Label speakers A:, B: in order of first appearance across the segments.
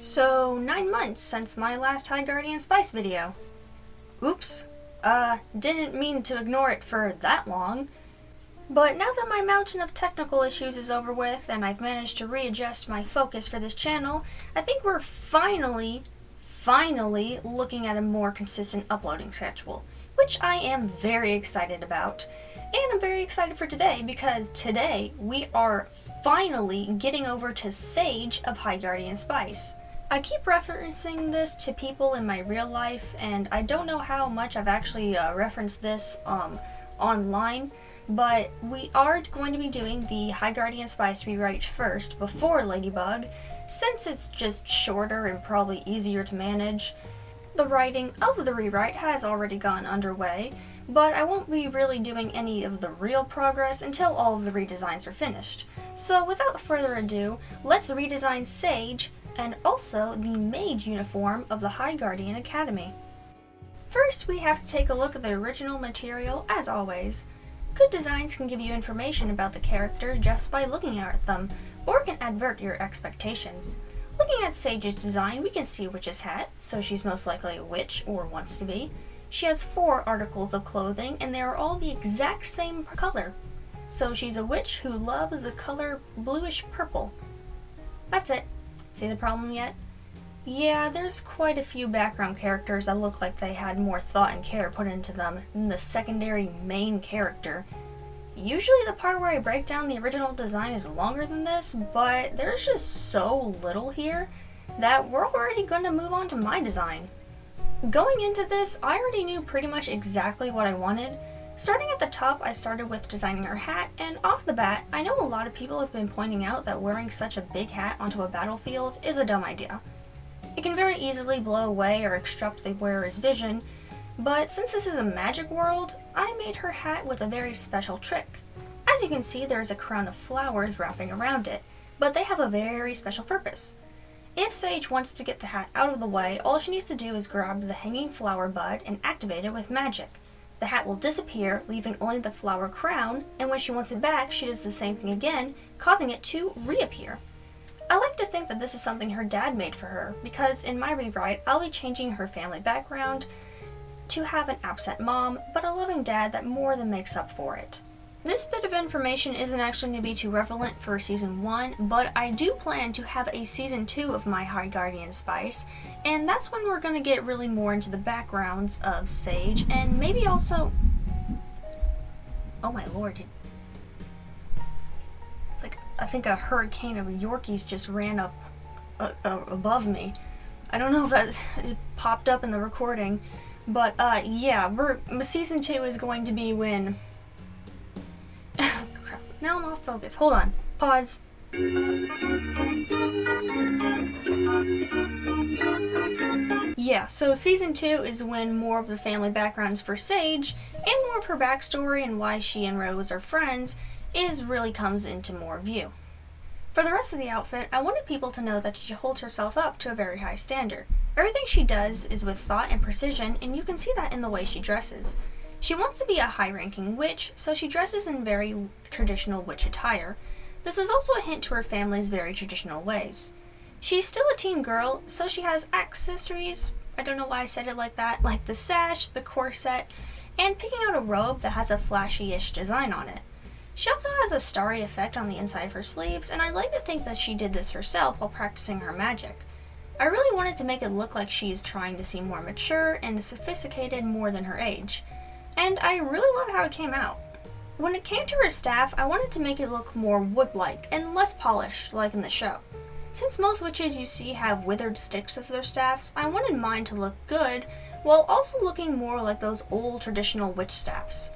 A: So, 9 months since my last High Guardian Spice video. Oops. Didn't mean to ignore it for that long. But now that my mountain of technical issues is over with and I've managed to readjust my focus for this channel, I think we're finally looking at a more consistent uploading schedule, which I am very excited about. And I'm very excited for today because today we are finally getting over to Sage of High Guardian Spice. I keep referencing this to people in my real life, and I don't know how much I've actually referenced this online, but we are going to be doing the High Guardian Spice rewrite first before Ladybug, since it's just shorter and probably easier to manage. The writing of the rewrite has already gone underway, but I won't be really doing any of the real progress until all of the redesigns are finished. So without further ado, let's redesign Sage and also the mage uniform of the High Guardian Academy. First, we have to take a look at the original material, as always. Good designs can give you information about the character just by looking at them, or can advert your expectations. Looking at Sage's design, we can see a witch's hat, so she's most likely a witch, or wants to be. She has 4 articles of clothing, and they are all the exact same color. So she's a witch who loves the color bluish purple. That's it. See the problem yet? Yeah, there's quite a few background characters that look like they had more thought and care put into them than the secondary main character. Usually the part where I break down the original design is longer than this, but there's just so little here that we're already going to move on to my design. Going into this, I already knew pretty much exactly what I wanted. Starting at the top, I started with designing her hat, and off the bat, I know a lot of people have been pointing out that wearing such a big hat onto a battlefield is a dumb idea. It can very easily blow away or obstruct the wearer's vision, but since this is a magic world, I made her hat with a very special trick. As you can see, there is a crown of flowers wrapping around it, but they have a very special purpose. If Sage wants to get the hat out of the way, all she needs to do is grab the hanging flower bud and activate it with magic. The hat will disappear, leaving only the flower crown, and when she wants it back, she does the same thing again, causing it to reappear. I like to think that this is something her dad made for her, because in my rewrite, I'll be changing her family background to have an absent mom, but a loving dad that more than makes up for it. This bit of information isn't actually going to be too relevant for Season 1, but I do plan to have a Season 2 of my High Guardian Spice, and that's when we're going to get really more into the backgrounds of Sage, and maybe also... Oh my lord. It's like, I think a hurricane of Yorkies just ran up above me. I don't know if that it popped up in the recording, but yeah, Season 2 is going to be when... Crap, now I'm off focus. Hold on. Pause. Yeah, so Season 2 is when more of the family backgrounds for Sage, and more of her backstory and why she and Rose are friends, really comes into more view. For the rest of the outfit, I wanted people to know that she holds herself up to a very high standard. Everything she does is with thought and precision, and you can see that in the way she dresses. She wants to be a high-ranking witch, so she dresses in very traditional witch attire. This is also a hint to her family's very traditional ways. She's still a teen girl, so she has accessories, I don't know why I said it like that, like the sash, the corset, and picking out a robe that has a flashy-ish design on it. She also has a starry effect on the inside of her sleeves, and I like to think that she did this herself while practicing her magic. I really wanted to make it look like she's trying to seem more mature and sophisticated more than her age. And I really love how it came out. When it came to her staff, I wanted to make it look more wood-like and less polished like in the show. Since most witches you see have withered sticks as their staffs, I wanted mine to look good while also looking more like those old traditional witch staffs.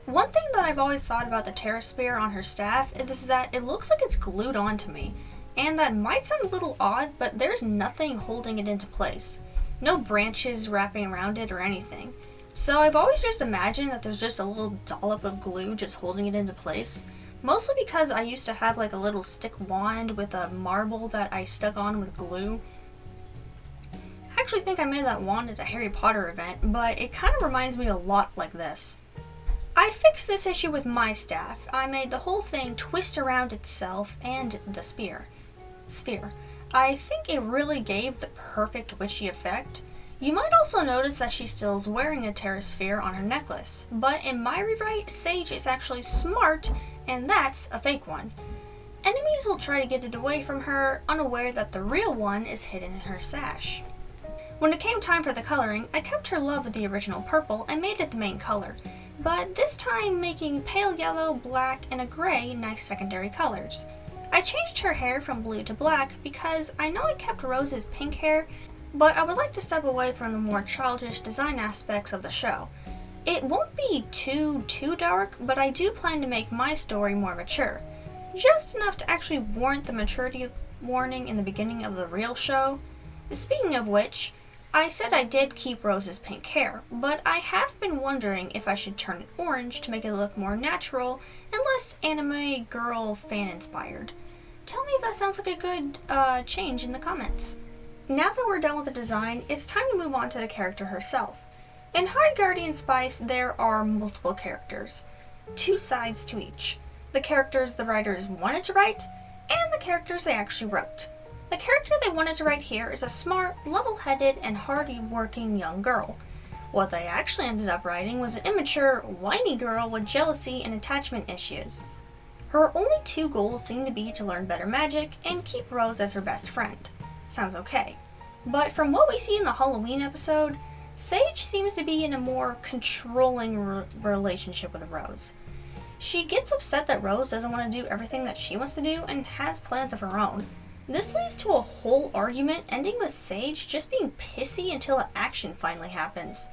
A: One thing that I've always thought about the Terra Spear on her staff is that it looks like it's glued onto me. And that might sound a little odd, but there's nothing holding it into place. No branches wrapping around it or anything. So I've always just imagined that there's just a little dollop of glue just holding it into place. Mostly because I used to have like a little stick wand with a marble that I stuck on with glue. I actually think I made that wand at a Harry Potter event, but it kind of reminds me a lot like this. I fixed this issue with my staff. I made the whole thing twist around itself and the sphere. I think it really gave the perfect witchy effect. You might also notice that she still is wearing a Terrasphere on her necklace, but in my rewrite, Sage is actually smart, and that's a fake one. Enemies will try to get it away from her, unaware that the real one is hidden in her sash. When it came time for the coloring, I kept her love with the original purple and made it the main color, but this time making pale yellow, black, and a gray nice secondary colors. I changed her hair from blue to black because I know I kept Rose's pink hair, but I would like to step away from the more childish design aspects of the show. It won't be too dark, but I do plan to make my story more mature. Just enough to actually warrant the maturity warning in the beginning of the real show. Speaking of which, I said I did keep Rose's pink hair, but I have been wondering if I should turn it orange to make it look more natural and less anime girl fan inspired. Tell me if that sounds like a good change in the comments. Now that we're done with the design, it's time to move on to the character herself. In High Guardian Spice, there are multiple characters, 2 sides to each. The characters the writers wanted to write, and the characters they actually wrote. The character they wanted to write here is a smart, level-headed, and hard-working young girl. What they actually ended up writing was an immature, whiny girl with jealousy and attachment issues. Her only 2 goals seem to be to learn better magic and keep Rose as her best friend. Sounds okay. But from what we see in the Halloween episode, Sage seems to be in a more controlling relationship with Rose. She gets upset that Rose doesn't want to do everything that she wants to do and has plans of her own. This leads to a whole argument ending with Sage just being pissy until the action finally happens.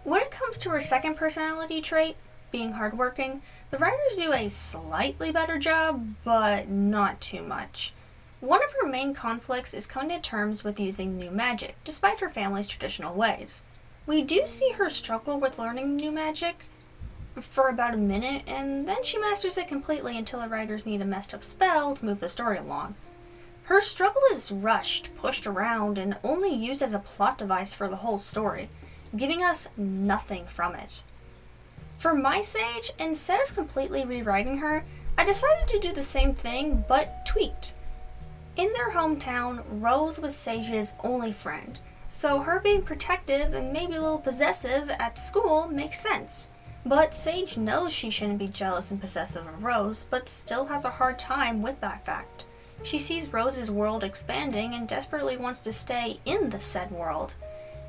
A: When it comes to her second personality trait, being hardworking, the writers do a slightly better job, but not too much. One of her main conflicts is coming to terms with using new magic, despite her family's traditional ways. We do see her struggle with learning new magic for about a minute, and then she masters it completely until the writers need a messed up spell to move the story along. Her struggle is rushed, pushed around, and only used as a plot device for the whole story, giving us nothing from it. For my Sage, instead of completely rewriting her, I decided to do the same thing, but tweaked. In their hometown, Rose was Sage's only friend, so her being protective and maybe a little possessive at school makes sense. But Sage knows she shouldn't be jealous and possessive of Rose, but still has a hard time with that fact. She sees Rose's world expanding and desperately wants to stay in the said world.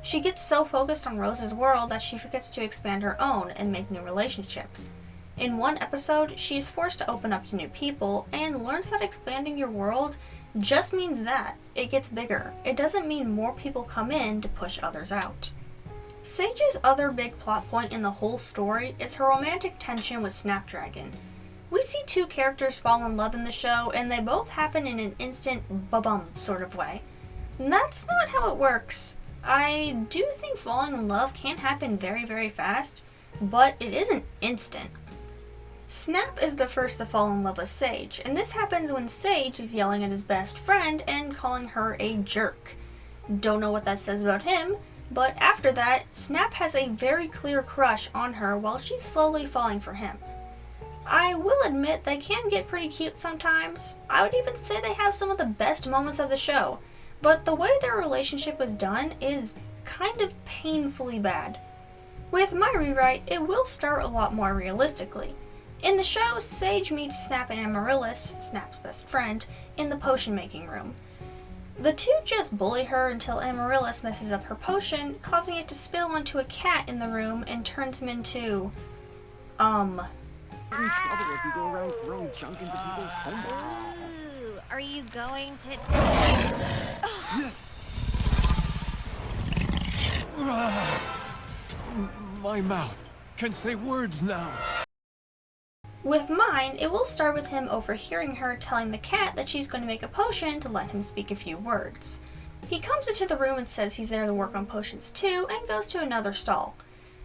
A: She gets so focused on Rose's world that she forgets to expand her own and make new relationships. In one episode, she is forced to open up to new people and learns that expanding your world just means that it gets bigger. It doesn't mean more people come in to push others out. Sage's other big plot point in the whole story is her romantic tension with Snapdragon. We see 2 characters fall in love in the show, and they both happen in an instant ba-bum sort of way. And that's not how it works. I do think falling in love can happen very, very fast, but it isn't instant. Snap is the first to fall in love with Sage, and this happens when Sage is yelling at his best friend and calling her a jerk. Don't know what that says about him, but after that, Snap has a very clear crush on her while she's slowly falling for him. I will admit they can get pretty cute sometimes. I would even say they have some of the best moments of the show, but the way their relationship was done is kind of painfully bad. With my rewrite, it will start a lot more realistically. In the show, Sage meets Snap and Amaryllis, Snap's best friend, in the potion making room. The 2 just bully her until Amaryllis messes up her potion, causing it to spill onto a cat in the room and turns him into...
B: In trouble if you go around throwing junk into people's homes.
C: Ooh, are you going to
D: My mouth can say words now.
A: With mine, it will start with him overhearing her telling the cat that she's going to make a potion to let him speak a few words. He comes into the room and says he's there to work on potions too, and goes to another stall.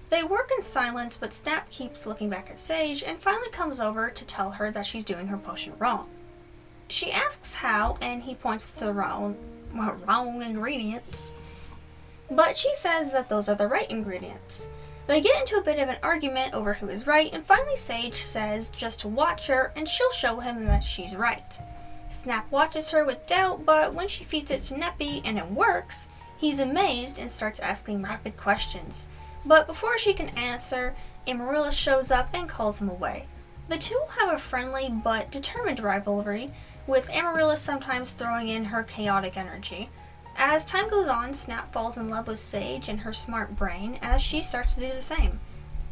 A: They work in silence, but Snap keeps looking back at Sage and finally comes over to tell her that she's doing her potion wrong. She asks how, and he points to the wrong ingredients. But she says that those are the right ingredients. They get into a bit of an argument over who is right, and finally Sage says just to watch her and she'll show him that she's right. Snap watches her with doubt, but when she feeds it to Neppy and it works, he's amazed and starts asking rapid questions. But before she can answer, Amaryllis shows up and calls him away. The two will have a friendly but determined rivalry, with Amaryllis sometimes throwing in her chaotic energy. As time goes on, Snap falls in love with Sage and her smart brain as she starts to do the same.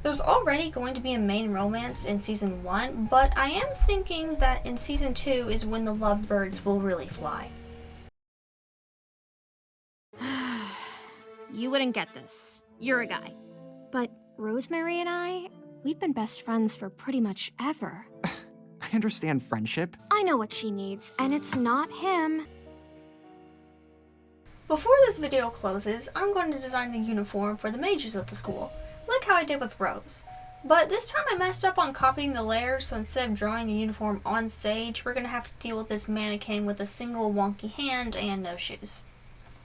A: There's already going to be a main romance in Season 1, but I am thinking that in Season 2 is when the lovebirds will really fly.
E: You wouldn't get this. You're a guy. But Rosemary and I, we've been best friends for pretty much ever.
B: I understand friendship.
E: I know what she needs, and it's not him.
A: Before this video closes, I'm going to design the uniform for the mages of the school, like how I did with Rose. But this time I messed up on copying the layers, so instead of drawing the uniform on Sage, we're going to have to deal with this mannequin with a single wonky hand and no shoes.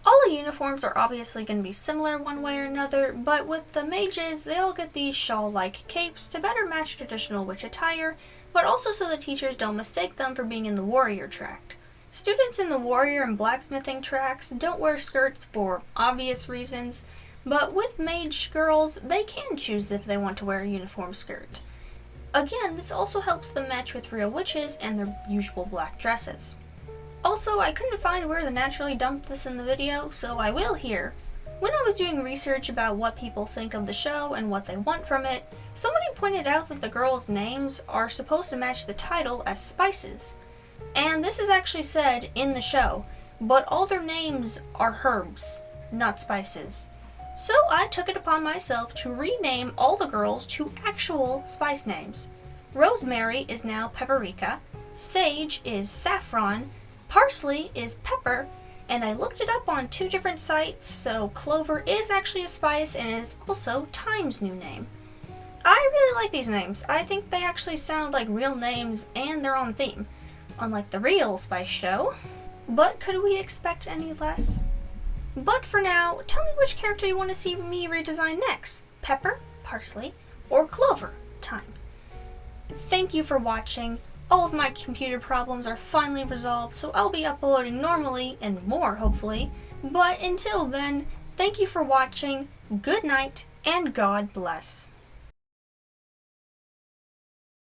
A: All the uniforms are obviously going to be similar one way or another, but with the mages, they all get these shawl-like capes to better match traditional witch attire, but also so the teachers don't mistake them for being in the warrior tract. Students in the warrior and blacksmithing tracks don't wear skirts for obvious reasons, but with mage girls, they can choose if they want to wear a uniform skirt. Again, this also helps them match with real witches and their usual black dresses. Also, I couldn't find where to naturally dump this in the video, so I will here. When I was doing research about what people think of the show and what they want from it, somebody pointed out that the girls' names are supposed to match the title as spices. And this is actually said in the show, but all their names are herbs, not spices. So I took it upon myself to rename all the girls to actual spice names. Rosemary is now Paprika, Sage is Saffron, Parsley is Pepper, and I looked it up on 2 different sites, so Clover is actually a spice and is also Thyme's new name. I really like these names. I think they actually sound like real names and they're on theme, unlike the real Spice show. But could we expect any less? But for now, tell me which character you want to see me redesign next. Pepper, Parsley, or Clover, Thyme. Thank you for watching. All of my computer problems are finally resolved, so I'll be uploading normally, and more hopefully. But until then, thank you for watching, good night, and God bless.